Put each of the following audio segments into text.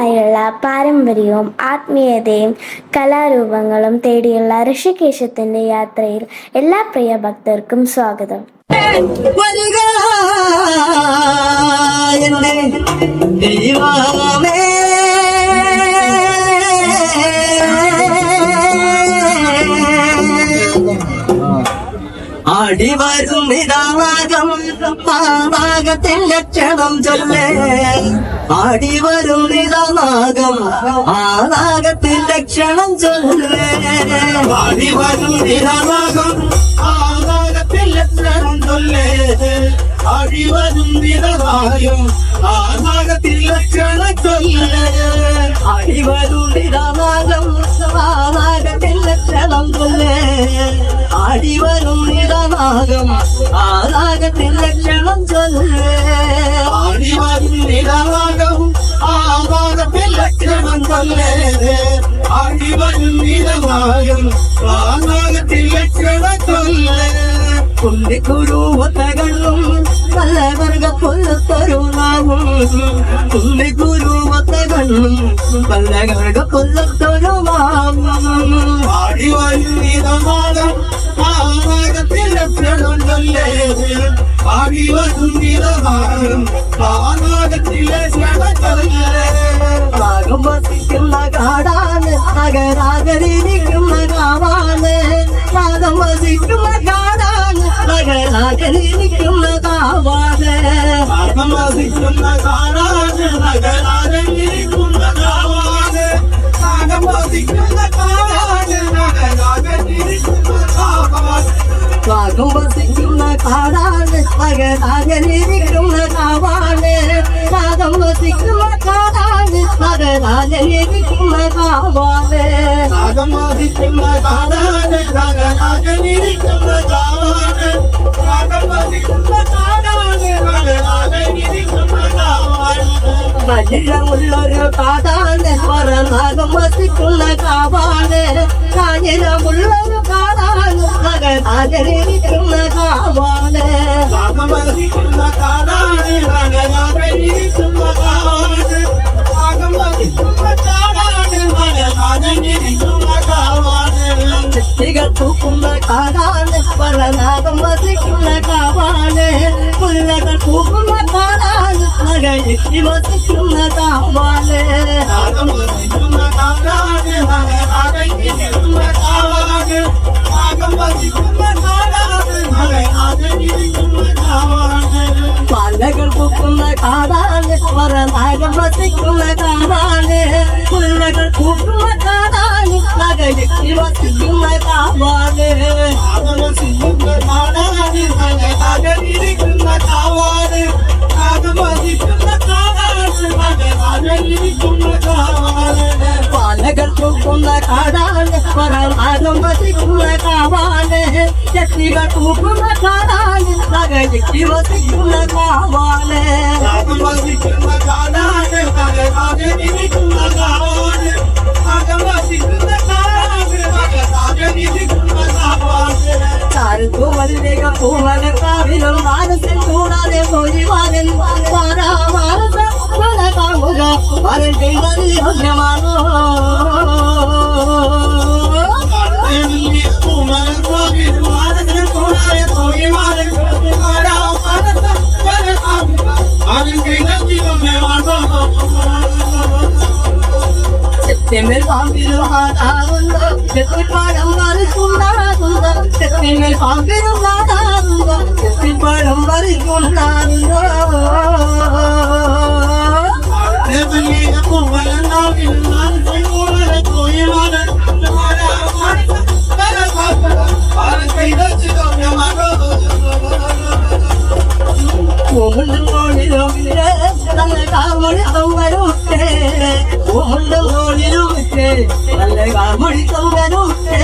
വർഷങ്ങളായുള്ള പാരമ്പര്യവും ആത്മീയതയും കലാരൂപങ്ങളും തേടിയുള്ള ഋഷികേശത്തിന്റെ യാത്രയിൽ എല്ലാ പ്രിയ ഭക്തർക്കും സ്വാഗതം. ആടിവരും നിരാഗം ആനാഗത്തിൻ ലക്ഷണം ചൊല്ലേ. ആടിവരും നിരാഗം ആനാഗത്തിൻ ലക്ഷണം ചൊല്ലേ. ആടിവരും നിരാഗം ആനാഗത്തിൻ ലക്ഷണം ചൊല്ലേ. ആടിവരും നിരാഗം ആനാഗത്തിൻ ലക്ഷണം ചൊല്ലേ. ആടിവരും നിരാഗം ആനാഗത്തിൻ ലക്ഷണം ചൊല്ലേ. ആടിവരും നിരാഗം ആനാഗത്തിൻ ലക്ഷണം ചൊല്ലേ. ആടിവരും നിരാഗം ആനാഗത്തിൻ ലക്ഷണം ചൊല്ലേ. ആടിവരും നിരാഗം ആനാഗത്തിൻ ലക്ഷണം ചൊല്ലേ. കുള്ളിക്കുരുവത്തകളും പല്ലവർഗ കൊല്ലത്തൊരുനാവും. കുള്ളിക്കുരുവത്തകളും പല്ലവർഗ കൊല്ലത്തൊരുമാവും. ആടിവരും നിരാഗം ആനാഗത്തിൻ ലക്ഷണം ചൊല്ലേ. ആടിവരും നിരാഗം ആനാഗത്തിൻ ലക്ഷണം ചൊല്ലേ. നാഗം വസിക്കുന്ന കാടാണ് നഗരാകരിക്കുന്ന കാവാണ്. നാഗം വസിക്കുന്ന കാടാണ് നഗരാകരിക്കുന്ന കാവാണ്. നാഗം വസിക്കുന്ന കാടാണ് നഗരാകരിക്കുന്ന കാവാണ്. നാഗം വസിക്കുന്ന കാടാണ് നഗരാകരിക്കുന്ന കാവാണ്. നാഗം വസിക്കുന്ന കാടാണ് നഗരാകരിക്കുന്ന കാവാണ്. നാഗം വസിക്കുന്ന കാടാണ് നഗരാകരിക്കുന്ന കാവാണ്. നാഗം വസിക്കുന്ന കാടാണ് നഗരാകരിക്കുന്ന കാവാണ്. നാഗം വസിക്കുന്ന കാടാണ് നഗരാകരിക്കുന്ന കാവാണ്. മലിനമുള്ളൊരു കാടാണ് നാഗം വസിക്കുന്ന കാവാണ്. കാഞ്ഞിരമുള്ളൊരു കാടാണ് നഗരാകരിക്കുന്ന കാവാണ്. നാഗം വസിക്കുന്ന കാടാണ് നഗരാകരിക്കുന്ന കാവാണ്. നാഗം വസിക്കുന്ന കാടാണ് നഗരാകരിക്കുന്ന കാവാണ്. ചെത്തികൾ തൂക്കുന്ന കാടാണ് നാഗം വസിക്കുന്ന കാവാണ്. പുല്ലകൾ തൂക്കുന്ന കാടാണ് നഗരി വസിക്കുന്ന കാവാണ്. നാഗം വസിക്കുന്ന കാടാണ് നഗരാകരിക്കുന്ന കാവാണ്. നാഗം വസിക്കുന്ന കാടാണ് നഗരാകരിക്കുന്ന കാവാണ്. പാലകൾ തൂക്കുന്ന കാടാണ് നാഗം വസിക്കുന്ന കാവാണ്. പുല്ലകൾ തൂക്കുന്ന കാടാണ് നഗരി വസിക്കുന്ന കാവാണ്. നാഗം വസിക്കുന്ന കാടാണ് നഗരാകരിക്കുന്ന കാവാണ്. നാഗം വസിക്കുന്ന കാടാണ് നഗരാകരിക്കുന്ന കാവാണ്. പാലകൾ തൂക്കുന്ന കാടാണ് നാഗം വസിക്കുന്ന കാവാണ്. ചെത്തികൾ തൂക്കുന്ന കാടാണ് നഗരി വസിക്കുന്ന കാവാണ്. നാഗം വസിക്കുന്ന കാടാണ് നഗരാകരിക്കുന്ന കാവാണ്. നാഗം വസിക്കുന്ന കാടാണ് നഗരാകരിക്കുന്ന കാവാണ്. പൂമലിക പൂമലക്കാവിലും മാനസിൽ കൂടാതെ പോയിവാനൻ മാനസ കാമുക വരൻ ചെയ്തത് യോഗ്യമാണോ. പൂമലക്കാവിലും മാനസിൽ കൂടാതെ പോയിവാനൻ ചെത്തിമേൽ പാമ്പിലും ആടാറുണ്ടോ. ചെത്തിപ്പഴം വറിക്കുണ്ടാറുണ്ടോ. ചെത്തിമേൽ പാമ്പിലും ആടാറുണ്ടോ. ചെത്തിപ്പഴം വറിക്കുണ്ടാറുണ്ടോ. നല്ല കാമൊഴി തൊങ്ങനുട്ടേ. നല്ല കാമൊഴി തൊങ്ങനുട്ടേ.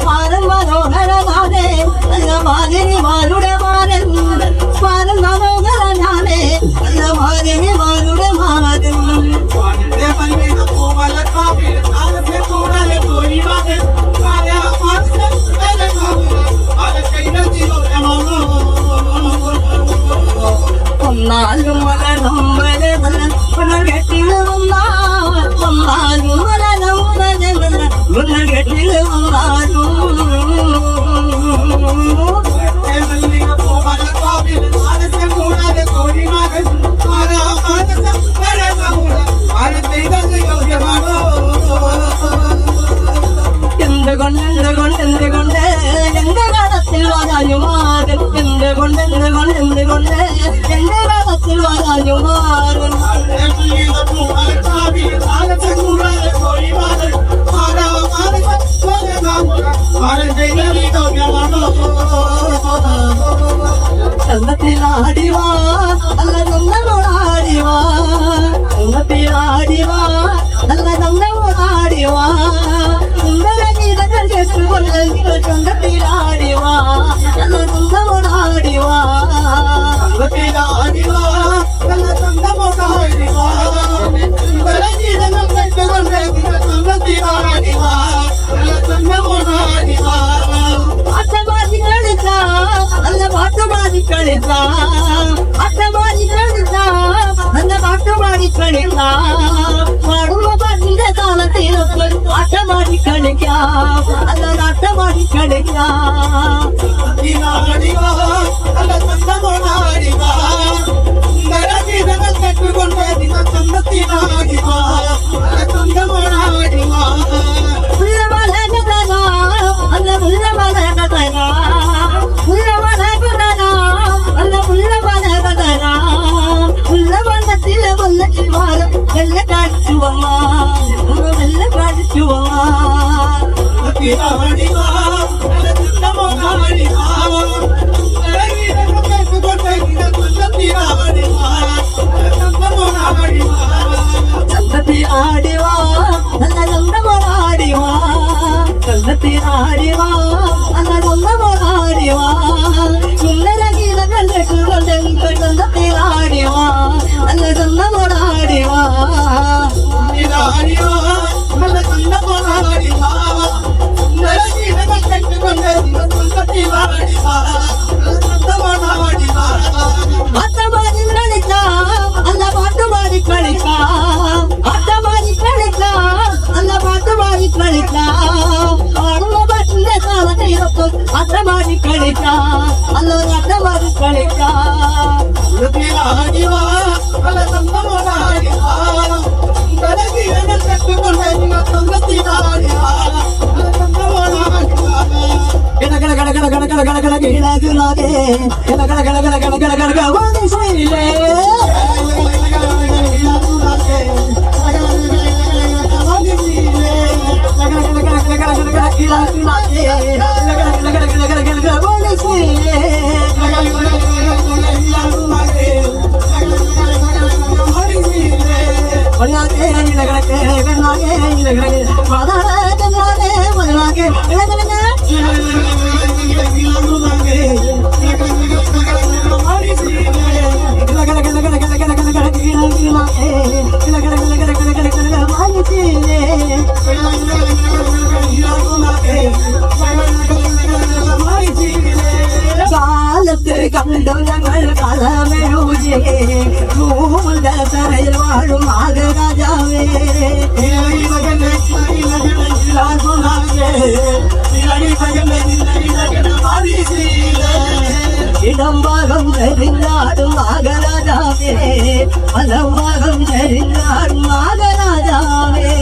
മാരൻ മനോഹരനാണേ നല്ല മാലിനിമാരുടെ മാരൻ. മാരൻ മനോഹരനാണേ നല്ല മാലിനിമാരുടെ മാരൻ. ഒന്നാലും മലർന്നമ്പലെ മലർ കെട്ടിടുന്ന எந்த காலத்தில் வாராயுமாறு எந்த காலத்தில் வாராயுமாறு ஆடிவா அல்ல நம்மளோடாடிவா ஆடிவா அல்ல நம்மளோடாடிவா சுந்தர கீதங்கள் கேட்டுக்கொள்ள சொந்தத்தில் ஆடிவா அல்ல நம்மளோடாடிவா ஆடிவா அல்ல சொந்தமோடாடிவா சுந்தர கீதங்கள் கேட்டுக்கொள்ள சொந்தத்தில் ஆடிவா அல்ல சொந்தமோடாடிவா அட்டமாதி கழித்தா அல்ல பாட்டுமாதி கழித்தா அட்டமாதி கழித்தா அல்ல பாட்டுமாதி கழித்தா பாடுவ இந்த காலத்தில் அட்டமாதி கழிக்கா அல்ல அட்டமாதி கழிக்கா ஆடிவா அல்ல சொந்தமோடாடிவா சுந்தர கீதங்கள் கேட்டுக்கொள்ள சொந்தத்தில் ஆடிவா அல்ல சொந்தமோடாடிவா அல்ல உள்ளவனத்தில் வல்லச்சிவாரம் வெள்ள காட்சுவம்மா வெள்ள காட்சுவம்மா ஆடிவா ஆடிவா நல்ல சொந்தமோடாடிவா சொந்தத்தில் ஆடிவா அல்ல சொந்தமோடாடிவா சுந்தர கீதங்கள் கேட்டுக்கொண்டு சொந்தத்தில் ஆடிவா அல்ல சொந்தமோடாடிவா ஆடிவா அல்ல சொந்தமோடாடிவா சுந்தர கீதங்கள் கேட்டுக்கொண்டு சொந்தத்தில் ஆடிவா அல்ல சொந்தமோடாடிவா அத்தமாதி கழித்தா அல்ல பாட்டுமாதி கழித்தா அத்தமாதி கழித்தா அல்ல பாட்டுமாதி கழித்தா அட்டமாடி கழிக்கா அல்ல அட்டமாடி கழிக்கா ஆடிவா அல்ல சொந்தமோடாடிவா கட்டுக்கொண்ட சொந்தத்தில் ஆடிவா அல்ல சொந்தமோடாடிவா കണ്ടു ഞങ്ങൾ കളമെഴുതിയേ ഭൂമുതരയിൽ വാഴും നാഗരാജാവേ ഇടംഭാഗം ചരിഞ്ഞാടും നാഗരാജാവേ വലംഭാഗം ചരിഞ്ഞാടും നാഗരാജാവേ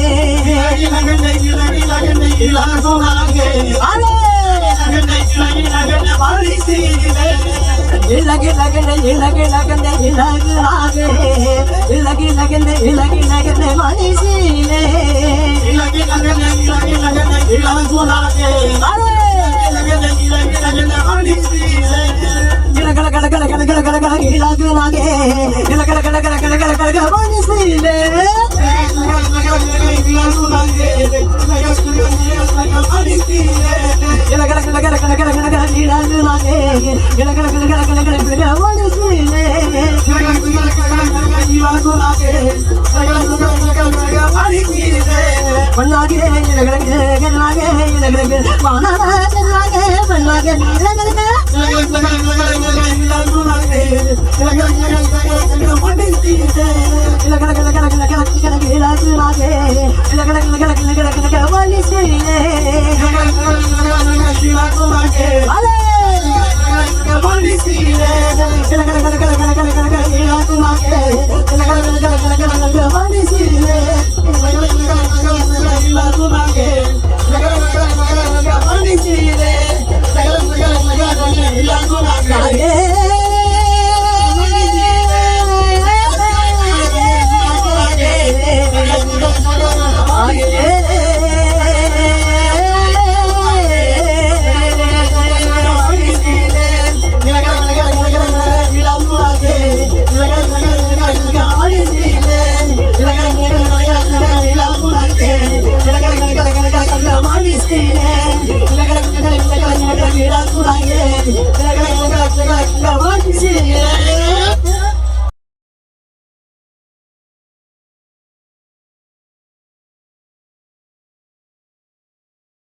മനസ്സിലെ